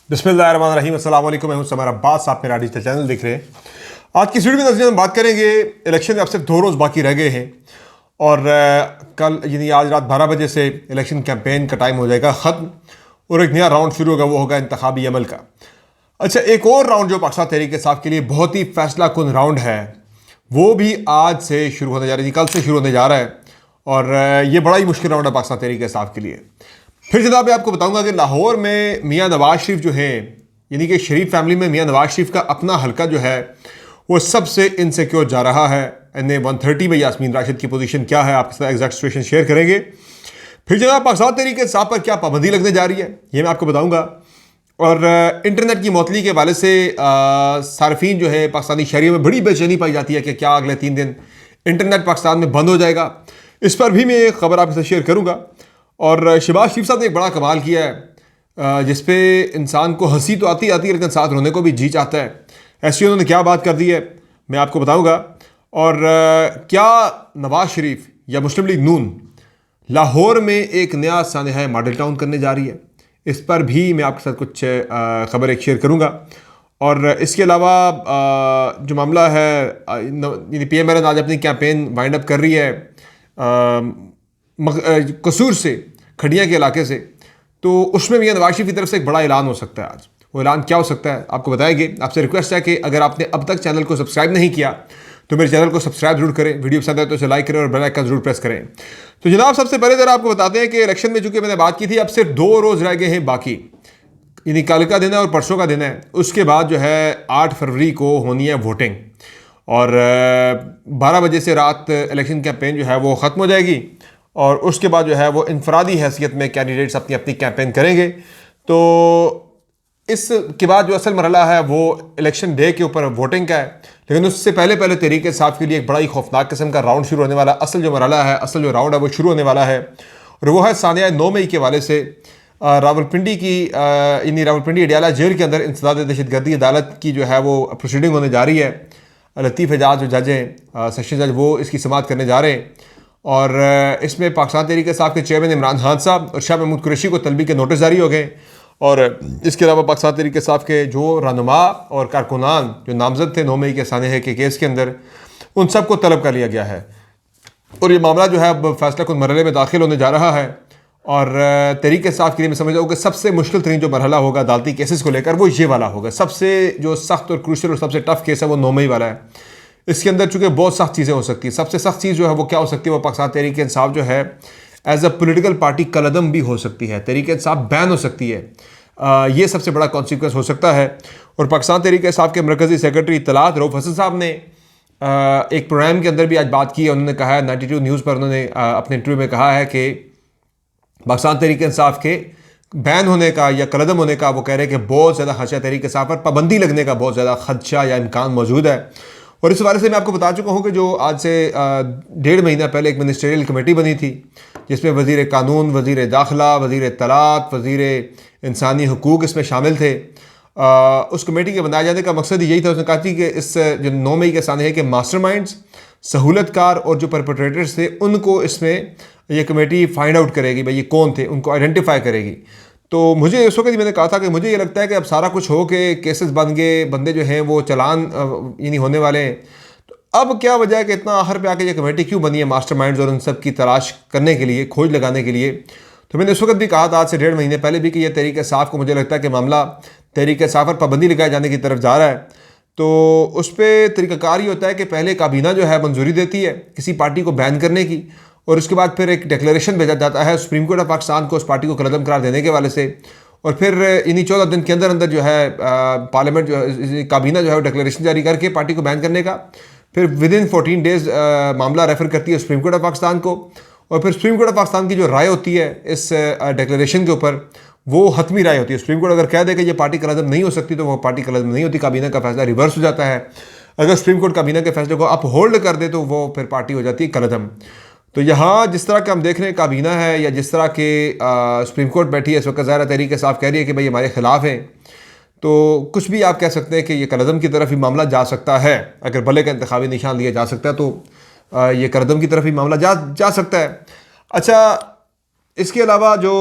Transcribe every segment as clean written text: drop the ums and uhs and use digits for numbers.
बिस्मिल्लाहिर्रहमानिर्रहीम, अस्सलाम वालेकुम। मैं हूं समर अब्बास, आप मेरा डिजिटल चैनल देख रहे हैं। आज की वीडियो में नजर हम बात करेंगे इलेक्शन अब सिर्फ 2 रोज़ बाकी रह गए हैं और कल यानी आज रात 12 बजे से इलेक्शन कैंपेन का टाइम हो जाएगा ख़त्म और एक नया राउंड शुरू होगा, वो होगा इंतखाबी अमल का। अच्छा, एक और राउंड जो पाकिस्तान तहरीक इंसाफ के लिए बहुत ही फैसला कुन राउंड है, वो भी आज से शुरू होने जा रही है, कल से शुरू होने जा रहा है और ये बड़ा ही मुश्किल राउंड है पाकिस्तान तहरीक इंसाफ के लिए। फिर जनाब मैं आपको बताऊंगा कि लाहौर में मियां नवाज शरीफ जो है, यानी कि शरीफ फैमिली में मियां नवाज शरीफ का अपना हल्का जो है वो सबसे इनसिक्योर जा रहा है। NA 130 में यास्मीन राशिद की पोजीशन क्या है, आपके साथ एग्जैक्ट सिचुएशन शेयर करेंगे। फिर जनाब पाकिस्तान तहरीक इंसाफ पर क्या पाबंदी लगने जा रही है, ये मैं आपको बताऊंगा। और इंटरनेट की मौतली के हवाले से सार्फिन जो है पाकिस्तानी शहरियों में बड़ी बेचैनी पाई जाती है कि क्या अगले 3 दिन इंटरनेट पाकिस्तान में बंद हो जाएगा। इस पर भी मैं एक खबर आपके साथ शेयर करूँगा। और शहबाज शरीफ साहब ने एक बड़ा कमाल किया है जिसपे इंसान को हंसी तो आती है लेकिन साथ रोने को भी जी चाहता है। ऐसी उन्होंने क्या बात कर दी है मैं आपको बताऊंगा। और क्या नवाज शरीफ या मुस्लिम लीग नून लाहौर में एक नया सानहा मॉडल टाउन करने जा रही है, इस पर भी मैं आपके साथ कुछ खबर एक शेयर करूंगा। और इसके अलावा जो मामला है PMLN आज अपनी कैंपेन वाइंड अप कर रही है कसूर से, खड़ियाँ के इलाके से, तो उसमें भी नवाज शरीफ की तरफ से एक बड़ा ऐलान हो सकता है। आज वो ऐलान क्या हो सकता है आपको बताएंगे। आपसे रिक्वेस्ट है कि अगर आपने अब तक चैनल को सब्सक्राइब नहीं किया तो मेरे चैनल को सब्सक्राइब जरूर करें, वीडियो पसंद है तो इसे लाइक करें और बेल आइकन जरूर प्रेस करें। तो जनाब सबसे पहले जरा आपको बताते हैं कि इलेक्शन में चूंकि मैंने बात की थी, अब सिर्फ 2 रोज़ रह गए हैं बाकी, यानी कल का दिन है और परसों का दिन है। उसके बाद जो है 8 फरवरी को होनी है वोटिंग और 12 बजे से रात इलेक्शन कैंपेन जो है वो ख़त्म हो जाएगी और उसके बाद जो है वो इनफरादी हैसियत में कैंडिडेट्स अपनी अपनी कैंपेन करेंगे। तो इसके बाद जो असल मरहला है वो इलेक्शन डे के ऊपर वोटिंग का है, लेकिन उससे पहले पहले तहरीक इंसाफ के लिए एक बड़ा ही खौफनाक किस्म का राउंड शुरू होने वाला। असल जो मरहला है, असल जो राउंड है वो शुरू होने वाला है और वो है सानिया 9 मई के हवाले से रावलपिंडी की यानी रावलपिंडी अडियाला जेल के अंदर इंसदाद दहशतगर्दी अदालत की जो है वो प्रोसीडिंग होने जा रही है। लतीफ़ एजाज जो जज हैं, सेशन जज, वो इसकी समाअत करने जा रहे हैं और इसमें पाकिस्तान तहरीक इंसाफ के चेयरमैन इमरान खान साहब और शाह महमूद कुरैशी को तलबी के नोटिस जारी हो गए और इसके अलावा पाकिस्तान तहरीक इंसाफ के जो रहनुमा और कारकुनान जो नामजद थे 9 मई के सानहे के केस के अंदर, उन सब को तलब कर लिया गया है और ये मामला जो है अब फैसला कुन मरहले में दाखिल होने जा रहा है। और तहरीक इंसाफ के लिए मैं समझता हूँ कि सबसे मुश्किल तरीन जो मरहला होगा अदालती केसेस को लेकर वो ये वाला होगा। सबसे जो सख्त और क्रूशल और सबसे टफ केस है वो 9 मई वाला है। इसके अंदर चूँकि बहुत सख्त चीज़ें हो सकती हैं। सबसे सख्त चीज़ जो है वो क्या हो सकती है, वो पाकिस्तान तहरीक इंसाफ जो है एज अ पोलिटिकल पार्टी कलअदम भी हो सकती है, तहरीक इंसाफ बैन हो सकती है। ये सबसे बड़ा कॉन्सिक्वेंस हो सकता है। और पाकिस्तान तहरीक इंसाफ के मरकज़ी सेक्रेटरी इत्तलात रऊफ़ हसन साहब ने एक प्रोग्राम के अंदर भी आज बात की है। उन्होंने कहा है 92 न्यूज़ पर, उन्होंने अपने इंटरव्यू में कहा है कि पाकिस्तान तहरीक इंसाफ के बैन होने का या कलअदम होने का वो कह रहे हैं कि बहुत ज़्यादा खदशा, तहरीक इंसाफ पर पाबंदी लगने का बहुत ज़्यादा खदशा या इम्कान मौजूद है। और इस हवाले से मैं आपको बता चुका हूँ कि जो आज से 1.5 महीना पहले एक मिनिस्ट्रियल कमेटी बनी थी जिसमें वज़ीर कानून, वज़ीर दाखिला, वज़ीर इत्तलात, वज़ीर इंसानी हकूक़ इसमें शामिल थे। उस कमेटी के बनाए जाने का मकसद यही था। उसने कहा थी कि इस जो 9 मई के सानहे के मास्टरमाइंड्स, सहूलतकार और जो परपेट्रेटर्स थे उनको इसमें ये कमेटी फाइंड आउट करेगी, भाई ये कौन थे, उनको आइडेंटिफाई करेगी। तो मुझे उस वक्त मैंने कहा था कि मुझे ये लगता है कि अब सारा कुछ हो के केसेस बन गए, बंदे जो हैं वो चलान यानी होने वाले हैं, तो अब क्या वजह है कि इतना आखिर पे आके ये कमेटी क्यों बनी है मास्टरमाइंड्स और उन सब की तलाश करने के लिए, खोज लगाने के लिए। तो मैंने उस वक्त भी कहा था आज से 1.5 महीने पहले भी कि यह तहरीक इंसाफ को, मुझे लगता है कि मामला तहरीक इंसाफ पर पाबंदी लगाए जाने की तरफ जा रहा है। तो उस पर तरीक़ाकार ये होता है कि पहले काबीना जो है मंजूरी देती है किसी पार्टी को बैन करने की और उसके बाद फिर एक डिक्लेरेशन भेजा जाता है सुप्रीम कोर्ट ऑफ पाकिस्तान को उस पार्टी को कलअदम करार देने के वाले से। और फिर इन्हीं 14 दिन के अंदर अंदर जो है पार्लियामेंट जो काबीना जो है वो डिक्लेरेशन जारी करके पार्टी को बैन करने का, फिर विदिन 14 डेज़ मामला रेफ़र करती है सुप्रीम कोर्ट ऑफ पाकिस्तान को और फिर सुप्रीम कोर्ट ऑफ पाकिस्तान की जो राय होती है इस डिक्लेरेशन के ऊपर वो हतमी राय होती है। सुप्रीम कोर्ट अगर कह दे कि ये पार्टी कलअदम नहीं हो सकती तो वो पार्टी कलअदम नहीं होती, काबीना का फैसला रिवर्स हो जाता है। अगर सुप्रीम कोर्ट काबीना के फैसले को अपहोल्ड कर दे तो वो फिर पार्टी हो जाती है कलअदम। तो यहाँ जिस तरह के हम देख रहे हैं काबीना है या जिस तरह के सुप्रीम कोर्ट बैठी है इस वक्त, ज़ाहिर तहरीक इंसाफ कह रही है कि भाई हमारे ख़िलाफ़ हैं, तो कुछ भी आप कह सकते हैं कि ये कलअदम की तरफ ही मामला जा सकता है। अगर भले का इंतखाबी निशान लिया जा सकता है तो ये कलअदम की तरफ ही मामला जा सकता है। अच्छा, इसके अलावा जो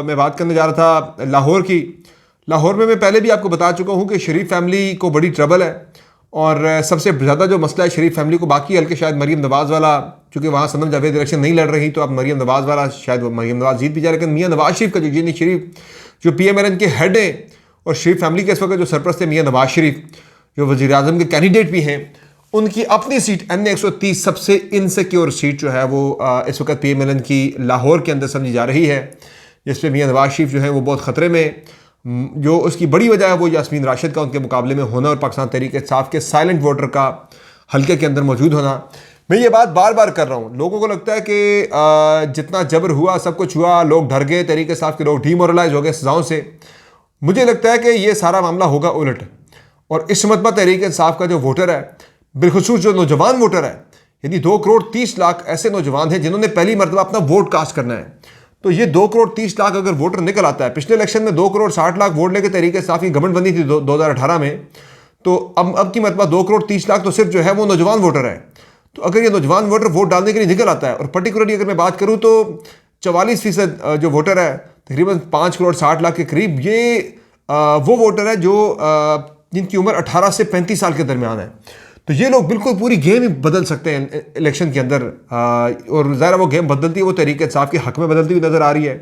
मैं बात करने जा रहा था लाहौर की, लाहौर में मैं पहले भी आपको बता चुका हूँ कि शरीफ फैमिली को बड़ी ट्रबल है, और सबसे ज़्यादा जो मसला है शरीफ फैमिली को, बाकी हल्के शायद मरीम नवाज़ वाला, चूँकि वहाँ सनम जावेद इलेक्शन नहीं लड़ रही तो अब मरीम नवाज़ वाला शायद मरीम नवाज़ जीत भी जाए, लेकिन मियाँ नवाज शरीफ का जो जीनी शरीफ जो PMLN के हेड हैं और शरीफ फैमिली के इस वक्त जो सरपरस्त है मियाँ नवाज शरीफ, जो वज़ीर आज़म के कैंडिडेट भी हैं, उनकी अपनी सीट NA 130 सबसे इनसिक्योर सीट जो है वो इस वक्त PMLN की लाहौर के अंदर समझी जा रही है, जिस पर मियाँ नवाज शरीफ जो है वो बहुत ख़तरे में। जो उसकी बड़ी वजह है वो यास्मीन राशिद का उनके मुकाबले में होना और पाकिस्तान तहरीक इंसाफ के साइलेंट वोटर का हल्के के अंदर मौजूद होना। मैं ये बात बार बार कर रहा हूँ, लोगों को लगता है कि जितना जबर हुआ सब कुछ हुआ, लोग डर गए, तहरीक इंसाफ के लोग डीमोरलाइज हो गए सजाओं से। मुझे लगता है कि ये सारा मामला होगा उलट, और इस मरतबा तहरीक इंसाफ का जो वोटर है, बिलखुसूस जो नौजवान वोटर है, यानी 2 करोड़ 30 लाख ऐसे नौजवान हैं जिन्होंने पहली मरतबा अपना वोट कास्ट करना है, तो ये 2 करोड़ 30 लाख अगर वोटर निकल आता है, पिछले इलेक्शन में 2 करोड़ 60 लाख वोट लेके तहरीक इंसाफ की गवर्नमेंट बनी थी 2018 में, तो अब की मरतबा 2 करोड़ 30 लाख तो सिर्फ जो है वो नौजवान वोटर है। तो अगर ये नौजवान वोटर वोट डालने के लिए निकल आता है, और पर्टिकुलरली अगर मैं बात करूँ तो 44% जो वोटर है तकरीबन 5 करोड़ 60 लाख के करीब, ये वो वोटर है जो जिनकी उम्र 18 से 35 साल के दरमियान है। तो ये लोग बिल्कुल पूरी गेम ही बदल सकते हैं इलेक्शन के अंदर, और ज़ाहिर वो गेम बदलती है वो तहरीक इंसाफ के हक में बदलती हुई नज़र आ रही है।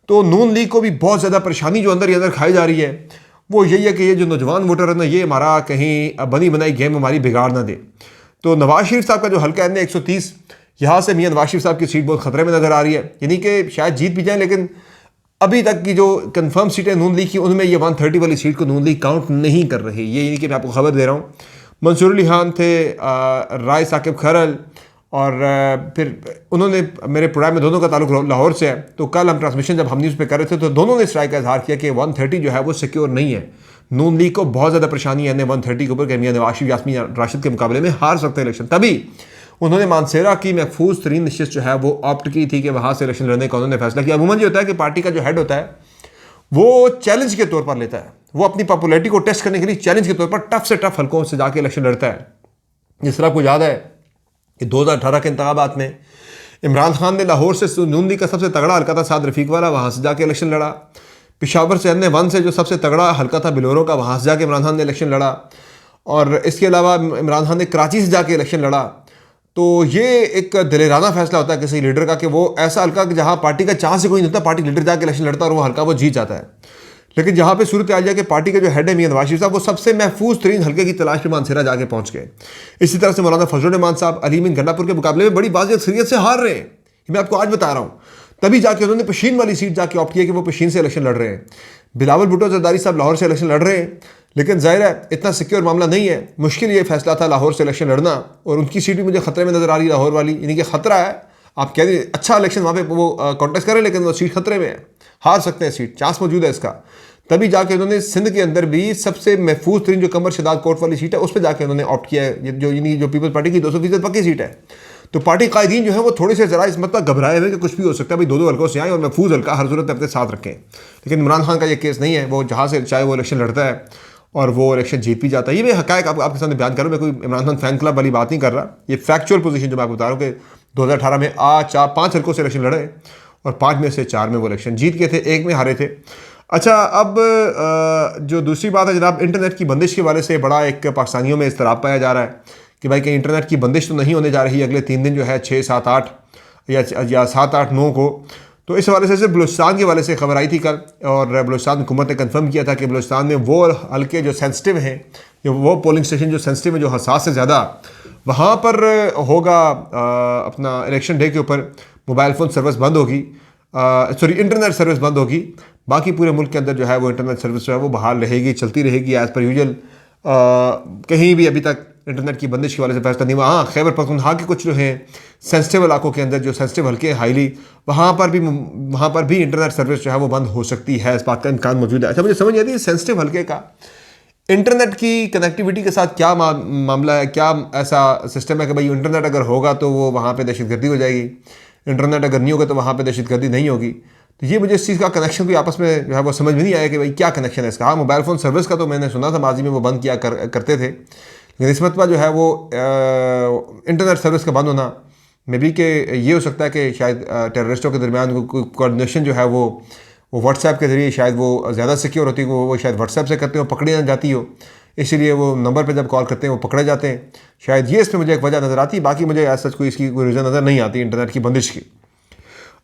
तो नून लीग को भी बहुत ज़्यादा परेशानी जो अंदर ही अंदर खाई जा रही है वो यही है कि ये जो नौजवान वोटर है ना, ये हमारा कहीं बनी बनाई गेम हमारी बिगाड़ ना दे। तो नवाज शरीफ साहब का जो हल्का है 130, यहाँ से मियाँ नवाज शरीफ साहब की सीट बहुत खतरे में नज़र आ रही है, यानी कि शायद जीत भी जाए, लेकिन अभी तक की जो कंफर्म सीटें नून लीग की उनमें ये 130 वाली सीट को नून लीग काउंट नहीं कर रही। ये यानी कि मैं आपको खबर दे रहा हूँ, मंसूर अली खान थे, राय साकिब खरल, और फिर उन्होंने, मेरे प्रोग्राम में दोनों का ताल्लुक लाहौर से है, तो कल हम ट्रांसमिशन जब हम न्यूज़ पे कर रहे थे तो दोनों ने इस राय का इजहार किया कि 130 जो है वो सिक्योर नहीं है। नून लीग को बहुत ज़्यादा परेशानी है 130 के ऊपर कि मियाँ नवाज शरीफ यास्मीन राशिद के मुकाबले में हार सकते हैं इलेक्शन। तभी उन्होंने मानसेरा की महफूज तरीन नशिस्त जो है वो ऑप्ट की थी कि वहाँ से इलेक्शन लड़ने का उन्होंने फैसला किया। अमूमन ये होता है कि पार्टी का जो हेड होता है वो चैलेंज के तौर पर लेता है, वो अपनी पॉपुलैरिटी को टेस्ट करने के लिए चैलेंज के तौर पर टफ से टफ हल्कों से जाके इलेक्शन लड़ता है। जिस तरह आपको याद है कि 2018 के इंतखाबात में इमरान खान ने लाहौर से नून लीग का सबसे तगड़ा हल्का था साद रफीक वाला, वहाँ से जाके इलेक्शन लड़ा। पेशावर से NA 1 से जो सबसे तगड़ा हल्का था बिलोरो का, वहाँ से जाके इमरान खान ने इलेक्शन लड़ा। और इसके अलावा इमरान खान ने कराची से जाके इलेक्शन लड़ा। तो ये एक दिलेराना फैसला होता है किसी लीडर का कि वो ऐसा हल्का कि जहाँ पार्टी का चांस ही कोई नहीं होता, पार्टी लीडर जाके इलेक्शन लड़ता और वो हल्का वो जीत जाता है। लेकिन जहाँ पे सूरत आ जाए कि पार्टी के जो हेड है मियाँ नवाज शरीफ साहब, वो सबसे महफूज तरीन हल्के की तलाश में मानसेरा जाके पहुँच गए। इसी तरह से मौलाना फजल रहमान साहब अलीमीन गंडापुर के मुकाबले में बड़ी बाज़ अक्सरियत से हार रहे हैं, मैं आपको आज बता रहा हूँ। तभी जाके उन्होंने पशीन वाली सीट जाके ऑप्ट किया कि वो पशीन से इलेक्शन लड़ रहे हैं। बिलावल भुट्टो जरदारी साहब लाहौर से इलेक्शन लड़ रहे हैं, लेकिन जाहिर है इतना सिक्योर मामला नहीं है, मुश्किल ये फैसला था लाहौर से इलेक्शन लड़ना, और उनकी सीट भी मुझे खतरे में नज़र आ रही है लाहौर वाली, यानी कि खतरा है। आप कह रहे अच्छा इलेक्शन वहाँ पे वो कॉन्टेस्ट करें, लेकिन वो सीट खतरे में है, हार सकते हैं, सीट चांस मौजूद है इसका। तभी जाके उन्होंने सिंध के अंदर भी सबसे महफूज तरीन जो कमर शदाद कोर्ट वाली सीट है उस पर जाके उन्होंने ऑप्ट किया है, जो पीपल्स पार्टी की 200% पक्की सीट है। तो पार्टी कायदीन जो है वो थोड़े से ज़रा इस मतलब घबराए हुए कि कुछ भी हो सकता है, भाई 2-2 हल्कों से आए और महफूज हल्का हर सूरत अपने साथ रखें। लेकिन इमरान खान का ये केस नहीं है, वो जहाँ से चाहे वो इलेक्शन लड़ता है और वो इलेक्शन जीत भी जाता है। ये मैं हकायक आपके सामने बयान कर रहा हूँ, मैं कोई इमरान खान फैन क्लब वाली बात नहीं कर रहा, ये फैक्चुअल पोजीशन जो मैं आपको बता रहा हूँ कि 2018 में 5 हल्कों से इलेक्शन लड़े और 5 में से 4 में वो इलेक्शन जीत गए थे, 1 में हारे थे। अच्छा, अब जो दूसरी बात है जनाब, इंटरनेट की बंदिश के वाले से बड़ा एक पाकिस्तानियों में इस्तराब पाया जा रहा है कि भाई कहीं इंटरनेट की बंदिश तो नहीं होने जा रही अगले 3 दिन जो है 6, 7, 8 या 7, 8, 9 को। तो इस हवाले से बलूचिस्तान के वाले से खबर आई थी कल, और बलूचिस्तान हुकूमत ने कंफर्म किया था कि बलूचिस्तान में वो हल्के जो सेंसिटिव हैं, वो पोलिंग स्टेशन जो सेंसिटिव है, जो हसास से ज़्यादा, वहाँ पर होगा अपना इलेक्शन डे के ऊपर मोबाइल फ़ोन सर्विस बंद होगी, इंटरनेट सर्विस बंद होगी। बाकी पूरे मुल्क के अंदर जो है वो इंटरनेट सर्विस जो है वो बहाल रहेगी, चलती रहेगी एज़ पर यूजुअल। कहीं भी अभी तक इंटरनेट की बंदिश के वाले से फैसला नहीं हुआ। हाँ, खैबर पख्तूनख्वा के कुछ जो हैं सेंसिटिव इलाकों के अंदर, जो सेंसिटिव हल्के हाईली, वहाँ पर भी इंटरनेट सर्विस जो है वो बंद हो सकती है, इस बात का इम्कान मौजूद है। अच्छा, मुझे समझ नहीं आती सेंसिटिव हल्के का इंटरनेट की कनेक्टिविटी के साथ क्या मामला है, क्या ऐसा सिस्टम है कि भाई इंटरनेट अगर होगा तो वो वहाँ पर दहशतगर्दी हो जाएगी, इंटरनेट अगर नहीं होगा तो वहाँ पर दहशतगर्दी नहीं होगी। तो ये मुझे इस चीज़ का कनेक्शन कोई आपस में जो है वो समझ में नहीं आया कि भाई क्या कनेक्शन है इसका। हाँ, मोबाइल फ़ोन सर्विस का तो मैंने सुना था माजी में वो बंद किया करते थे, लेकिन इस मरतबा जो है वो इंटरनेट सर्विस का बंद होना मे बी कि ये हो सकता है कि शायद टेररिस्टों के दरमियान कोई कोऑर्डिनेशन जो है वो वो व्हाट्सएप के ज़रिए शायद वो ज़्यादा सिक्योर होती है, वो शायद व्हाट्सएप से करते हो, पकड़ी ना जाती हो, इसीलिए वो नंबर पे जब कॉल करते हैं वो पकड़े जाते हैं। शायद ये इसमें मुझे एक वजह नज़र आती है, बाकी मुझे ऐसा कोई इसकी कोई रीज़न नज़र नहीं आती इंटरनेट की बंदिश की।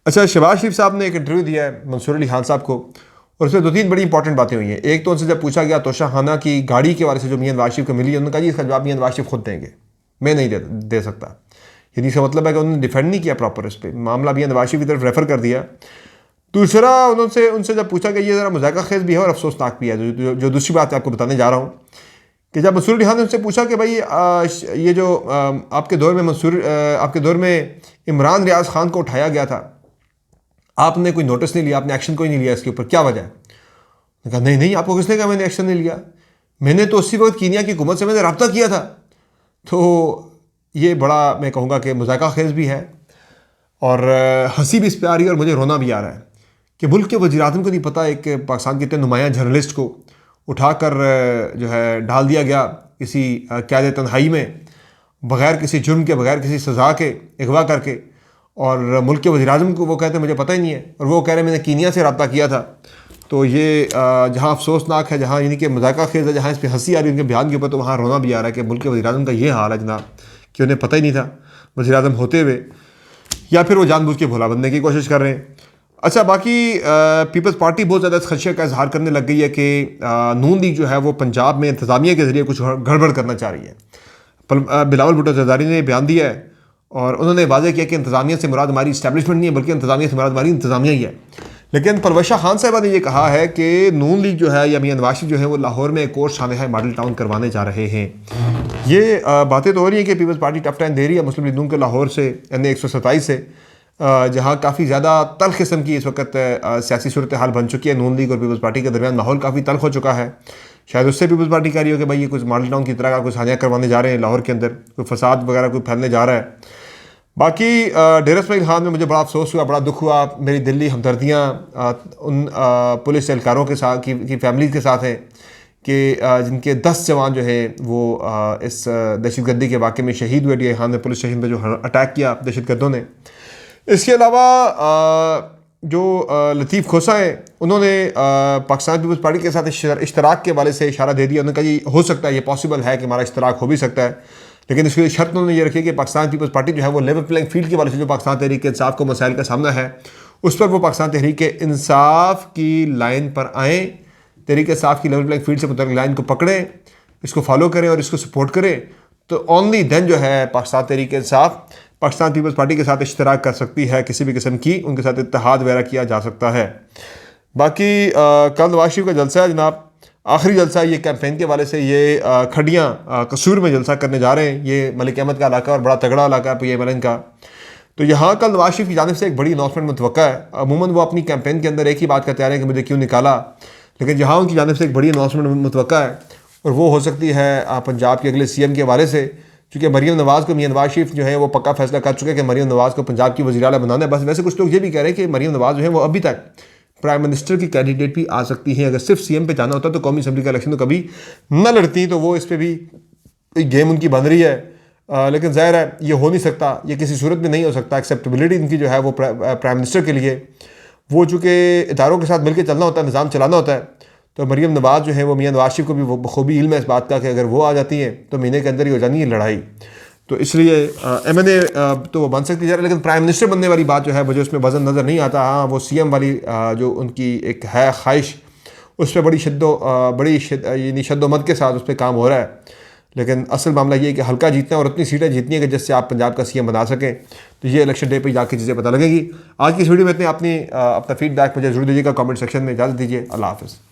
अच्छा, शहबाज शरीफ साहब ने एक इंटरव्यू दिया है मंसूर अली खान साहब को, और उसमें 2-3 बड़ी इंपॉर्टेंट बातें हुई हैं। एक तो उनसे जब पूछा गया तोशा खाना की गाड़ी के वाले से जो मियां नवाज शरीफ को मिली है, उन्होंने कहा जी इसका जवाब मियां नवाज शरीफ खुद देंगे, मैं नहीं दे सकता। यानी इसका मतलब है कि उन्होंने डिफेंड नहीं किया प्रॉपर, इस पर मामला मियां नवाज शरीफ की तरफ रेफर कर दिया। दूसरा, उनसे जब पूछा कि ये ज़रा मज़ाक़ खेज़ भी है और अफसोसनाक भी है, जो दूसरी बात आपको बताने जा रहा हूँ कि जब मंसूर अली खान ने उनसे पूछा कि भाई ये जो आपके दौर में इमरान रियाज खान को उठाया गया था, आपने कोई नोटिस नहीं लिया, आपने एक्शन कोई नहीं लिया, इसके ऊपर क्या वजह है? कहा नहीं, आपको किसने कहा मैंने एक्शन नहीं लिया? मैंने तो उसी वक्त कीनिया की हुकूमत से मैंने रब्ता किया था। तो ये बड़ा मैं कहूँगा कि मज़ाक़ खेज़ भी है और हंसी भी इस पर आ रही है और मुझे रोना भी आ रहा है कि मुल्क के वज़ीर-ए-आज़म को नहीं पता एक पाकिस्तान के इतने नुमायाँ जर्नलिस्ट को उठाकर जो है डाल दिया गया किसी क़यादे तन्हाई में, बग़ैर किसी जुर्म के, बग़ैर किसी सज़ा के अगवा करके, और मुल्क के वज़ीर-ए-आज़म को वो कहते हैं मुझे पता ही नहीं है, और वो कह रहे हैं मैंने कीनिया से रब्ता किया था। तो ये जहाँ अफसोसनाक है, जहाँ यानी कि मज़ाक़ खेज़ है, जहाँ इस पर हंसी आ रही है उनके बयान के ऊपर, तो वहाँ रोना भी आ रहा है कि मुल्क के वज़ीर-ए-आज़म का ये हाल है जनाब कि उन्हें पता ही नहीं था वज़ीर-ए-आज़म होते हुए, या फिर वो जानबूझ के भुला बनने की कोशिश कर रहे हैं। अच्छा, बाकी पीपल्स पार्टी बहुत ज़्यादा खदशे का इजहार करने लग गई है कि नून लीग जो है वो पंजाब में इंतज़ामिया के ज़रिए कुछ गड़बड़ करना चाह रही है। बिलावल भुट्टो ज़रदारी ने बयान दिया है और उन्होंने वाज़ेह किया कि इंतज़ामिया से मुराद हमारी इस्टेब्लिशमेंट नहीं है, बल्कि इंतज़ामिया से मुराद हमारी इंतज़ामिया ही है। लेकिन परवशा खान साहबा ने यह कहा है कि नून लीग जो है या मियां नवाज शरीफ जो है वो लाहौर में एक और शानदार मॉडल टाउन करवाने जा रहे हैं। ये बातें तो हो रही हैं कि पीपल्स पार्टी टफ टाइम दे रही है मुस्लिम लीग नून के लाहौर से, यानी 127 से, जहाँ काफ़ी ज़्यादा तल्ख किस्म की इस वक्त सियासी सूरत हाल बन चुकी है। नून लीग और पीपल्स पार्टी के दरमियान माहौल काफ़ी तल्ख हो चुका है। शायद उससे पीपल्स पार्टी कह रही हो कि भाई ये कुछ मॉडल टाउन की तरह का कुछ हानिया करवाने जा रहे हैं लाहौर के अंदर, कोई फसाद वगैरह कोई फैलने जा रहा है। बाकी डेरा इस्माइल खान में मुझे बड़ा अफसोस हुआ, बड़ा दुख हुआ, मेरी दिली हमदर्दियाँ उन पुलिस एहलकारों के साथ की फैमिली के साथ हैं कि जिनके 10 जवान जो है वो इस दहशतगर्दी के वाक़े में शहीद हुए। डीआई खान ने पुलिस स्टेशन पर जो अटैक किया दहशतगर्दों ने। इसके अलावा जो लतीफ़ खोसा है, उन्होंने पाकिस्तान पीपल्स पार्टी के साथ इश्तराक के वाले से इशारा दे दिया। उन्होंने कहा जी हो सकता है, ये पॉसिबल है कि हमारा इश्तराक हो भी सकता है, लेकिन इसके लिए शर्त उन्होंने ये रखी कि पाकिस्तान पीपल्स पार्टी जो है वो लेवल प्लेइंग फील्ड के वाले से जो पाकिस्तान तहरीक इंसाफ को मसाइल का सामना है उस पर वो पाकिस्तान तहरीक इंसाफ की लाइन पर आएँ, तहरीक इंसाफ की लेवल प्लेइंग फील्ड से मुतल्लिक़ लाइन को पकड़ें, इसको फॉलो करें और इसको सपोर्ट करें। तो ओनली देन जो है पाकिस्तान तहरीक इंसाफ पाकिस्तान पीपल्स पार्टी के साथ इश्तराक कर सकती है, किसी भी किस्म की उनके साथ इत्तेहाद वगैरह किया जा सकता है। बाकी कल नवाज शरीफ का जलसा है जनाब, आखिरी जलसा ये कैंपेन के वाले से। ये खड़ियाँ कसूर में जलसा करने जा रहे हैं। ये मलिक अहमद का इलाका और बड़ा तगड़ा इलाका है PMLN का। तो यहाँ कल नवाज शरीफ की जानिब से एक बड़ी अनाउंसमेंट मुतवक्का है। अमूमन वो अपनी कैंपेन के अंदर एक ही बात कहते आ रहे हैं कि मुझे क्यों निकाला, लेकिन यहाँ उनकी जानिब से एक बड़ी अनाउंसमेंट मुतवक्का है और वो हो सकती है पंजाब के अगले CM के हवाले से, क्योंकि मरीम नवाज़ को मियां नवाज शरीफ जो है वो पक्का फैसला कर चुके हैं कि मरीम नवाज़ को पंजाब की वज़ीर आला बनाना है। बस वैसे कुछ लोग ये भी कह रहे हैं कि मरीम नवाज़ जो है वो अभी तक प्राइम मिनिस्टर की कैंडिडेट भी आ सकती हैं। अगर सिर्फ CM पे जाना होता तो कौमी असम्बली का इलेक्शन तो कभी न लड़ती, तो वो इस पर भी एक गेम उनकी बन रही है। लेकिन ज़ाहिर है ये हो नहीं सकता, ये किसी सूरत में नहीं हो सकता। एक्सेप्टेबिलिटी इनकी जो है वो प्राइम मिनिस्टर के लिए, वो चूँकि इदारों के साथ मिलकर चलना होता है, निज़ाम चलाना होता है, तो मरीम नवाज़ जो है वो मियां नवाज शरीफ को भी बखूबी इल्म है इस बात का कि अगर वो आ जाती हैं तो महीने के अंदर ही हो जानी है लड़ाई। तो इसलिए MNA तो वो बन सकती है, लेकिन प्राइम मिनिस्टर बनने वाली बात जो है मुझे उसमें वज़न नज़र नहीं आता। हाँ, वो CM वाली जो उनकी एक है ख्वाहिश, उस पर बड़ी शद्दोमत के साथ उस पर काम हो रहा है। लेकिन असल मामला ये है कि हल्का जीतना और उतनी सीटें जीतनी है कि जिससे आप पंजाब का CM बना सकें। तो ये इलेक्शन डे पर जाके चीज़ें पता लगेगी। आज की इस वीडियो में इतने अपना फीडबैक मुझे ज़रूर दीजिएगा कमेंट सेक्शन में। इजाज़त दीजिए, अल्लाह हाफ़िज़।